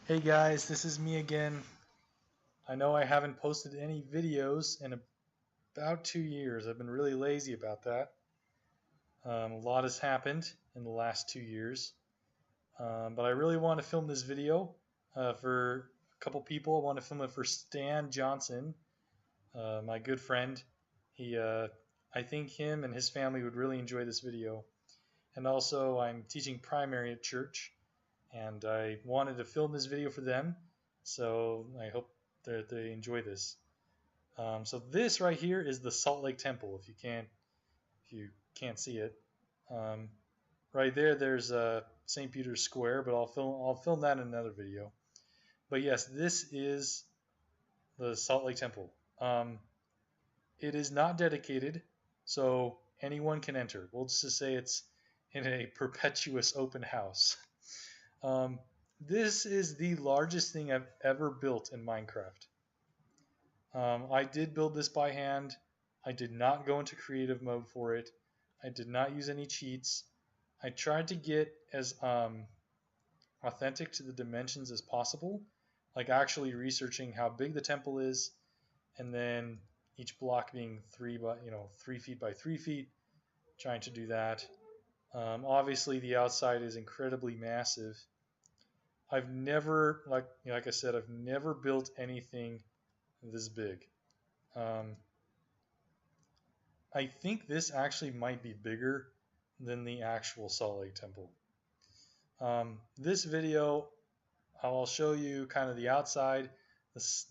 Hey guys, this is me again. I know I haven't posted any videos in about 2 years. I've been really lazy about that. A lot has happened in the last 2 years, but I really want to film this video for a couple people. I want to film it for Stan Johnson, my good friend. I think him and his family would really enjoy this video. And also, I'm teaching primary at church, and I wanted to film this video for them, so I hope that they enjoy this. So this right here is the Salt Lake Temple. If you can't see it, um, right there, there's St. Peter's Square, but I'll film that in another video. But yes, this is the Salt Lake Temple. It is not dedicated, so anyone can enter. We'll just say it's in a perpetuous open house. Um, this is the largest thing I've ever built in Minecraft. I did build this by hand. I did not go into creative mode for it. I did not use any cheats. I tried to get as authentic to the dimensions as possible, like actually researching how big the temple is, and then each block being 3 feet by 3 feet. Trying to do that. Obviously, the outside is incredibly massive. I've never, like I said, I've never built anything this big. I think this actually might be bigger than the actual Salt Lake Temple. This video, I'll show you kind of the outside,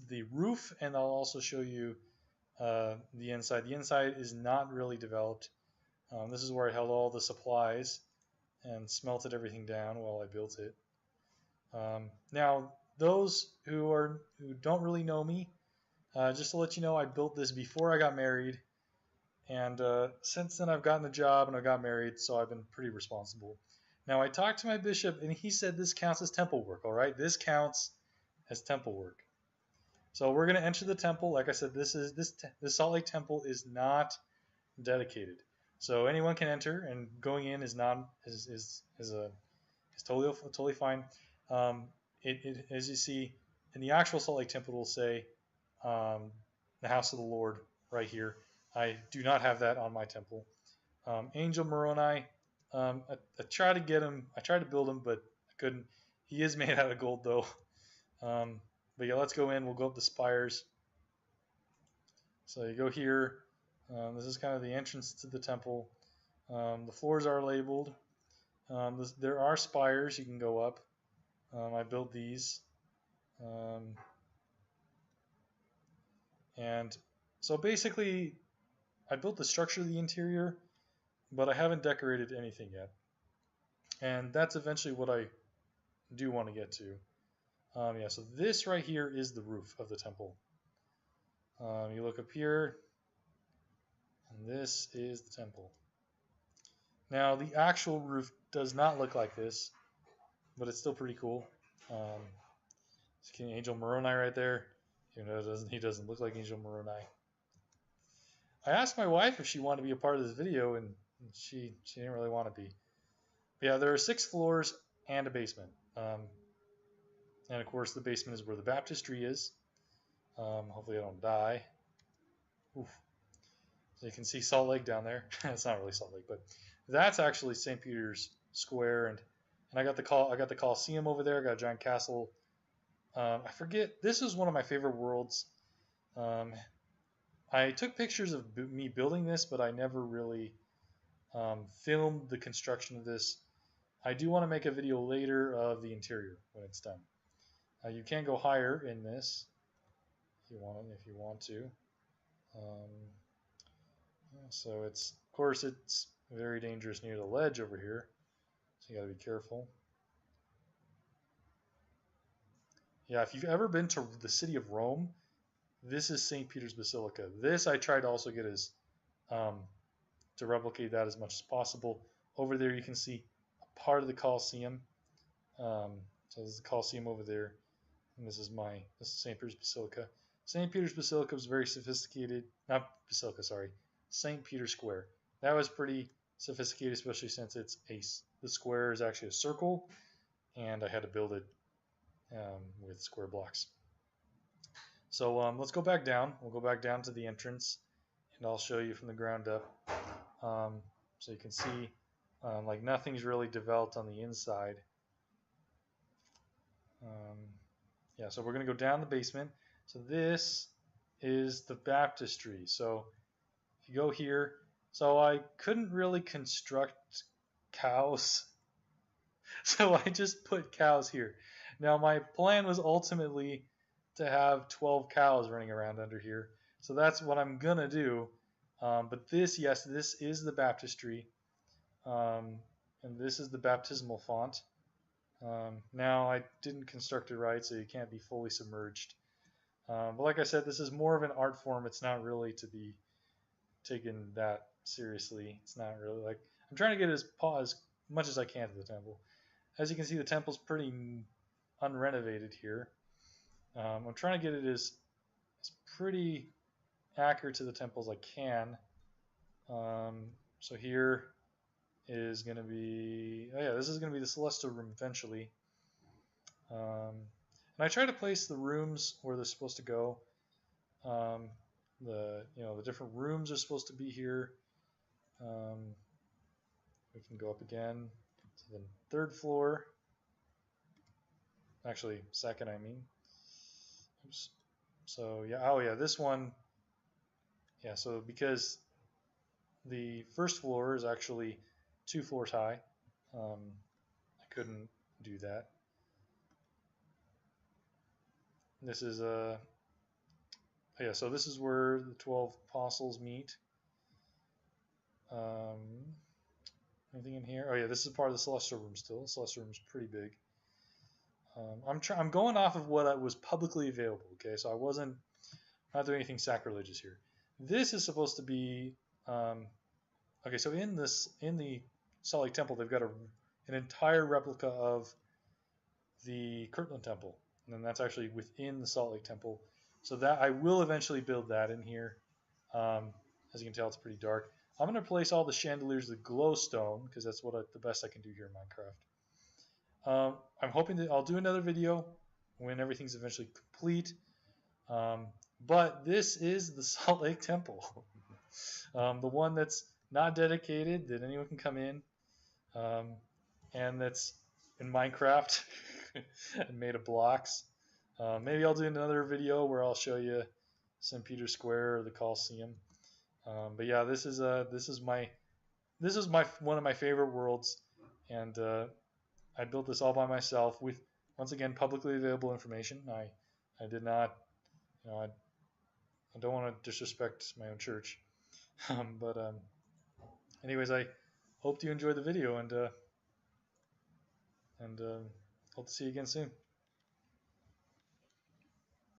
the roof, and I'll also show you the inside. The inside is not really developed. This is where I held all the supplies and smelted everything down while I built it. Now, those who don't really know me, just to let you know, I built this before I got married, and since then I've gotten a job and I got married, so I've been pretty responsible. Now, I talked to my bishop, and he said this counts as temple work. All right, this counts as temple work. So we're going to enter the temple. Like I said, this Salt Lake Temple is not dedicated, so anyone can enter, and going in is totally fine. As you see in the actual Salt Lake Temple, will say the house of the Lord right here. I do not have that on my temple. Angel Moroni, I tried to get him. I tried to build him, but I couldn't. He is made out of gold, though. But yeah, let's go in. We'll go up the spires. So you go here. This is kind of the entrance to the temple. The floors are labeled. There are spires you can go up. I built these. And so basically, I built the structure of the interior, but I haven't decorated anything yet. And that's eventually what I do want to get to. Yeah, so this right here is the roof of the temple. You look up here, and this is the temple. Now, the actual roof does not look like this, but it's still pretty cool. Angel Moroni right there. He doesn't look like Angel Moroni. I asked my wife if she wanted to be a part of this video, and she didn't really want to be. But yeah, there are 6 floors and a basement. And of course, the basement is where the baptistry is. Hopefully I don't die. Oof. So you can see Salt Lake down there. It's not really Salt Lake, but that's actually St. Peter's Square, and I got the Colosseum over there. I got a giant castle. I forget. This is one of my favorite worlds. I took pictures of me building this, but I never really filmed the construction of this. I do want to make a video later of the interior when it's done. You can go higher in this if you want to. So of course it's very dangerous near the ledge over here, so you got to be careful. Yeah, if you've ever been to the city of Rome, this is St. Peter's Basilica. This I tried to also get to replicate that as much as possible. Over there you can see a part of the Colosseum. So this is the Colosseum over there, and this is St. Peter's Basilica. St. Peter's Basilica was very sophisticated. Not Basilica, sorry. St. Peter's Square. That was pretty sophisticated, especially since the square is actually a circle, and I had to build it with square blocks. So let's go back down. We'll go back down to the entrance, and I'll show you from the ground up. So you can see like nothing's really developed on the inside. Yeah, so we're going to go down the basement. So this is the baptistry. So if you go here, so I couldn't really construct cows, so I just put cows here. Now my plan was ultimately to have 12 cows running around under here, so that's what I'm gonna do. But this, yes, this is the baptistry, and this is the baptismal font. Now I didn't construct it right, so you can't be fully submerged. But like I said, this is more of an art form. It's not really to be taken that seriously. It's not really like I'm trying to get as much as I can to the temple. As you can see, the temple's pretty unrenovated here. I'm trying to get it as pretty accurate to the temple as I can. So here is going to be, oh yeah, this is going to be the celestial room eventually. And I try to place the rooms where they're supposed to go. The different rooms are supposed to be here. We can go up again to the third floor. Actually, second, I mean. Oops. So yeah, oh yeah, this one. Yeah, so because the first floor is actually 2 floors high, I couldn't do that. This is a yeah, so this is where the 12 apostles meet. Anything in here? Oh yeah, this is part of the celestial room still. The celestial room is pretty big. I'm going off of what was publicly available. Okay, so I'm not doing anything sacrilegious here. This is supposed to be okay. So in the Salt Lake Temple, they've got an entire replica of the Kirtland Temple, and then that's actually within the Salt Lake Temple. So that I will eventually build that in here. As you can tell, it's pretty dark. I'm going to place all the chandeliers with glowstone because that's the best I can do here in Minecraft. I'm hoping that I'll do another video when everything's eventually complete. But this is the Salt Lake Temple, the one that's not dedicated, that anyone can come in, and that's in Minecraft and made of blocks. Maybe I'll do another video where I'll show you St. Peter's Square or the Colosseum. But yeah, this is one of my favorite worlds, and I built this all by myself with, once again, publicly available information. I did not, I don't want to disrespect my own church, but anyways, I hope you enjoyed the video, and hope to see you again soon.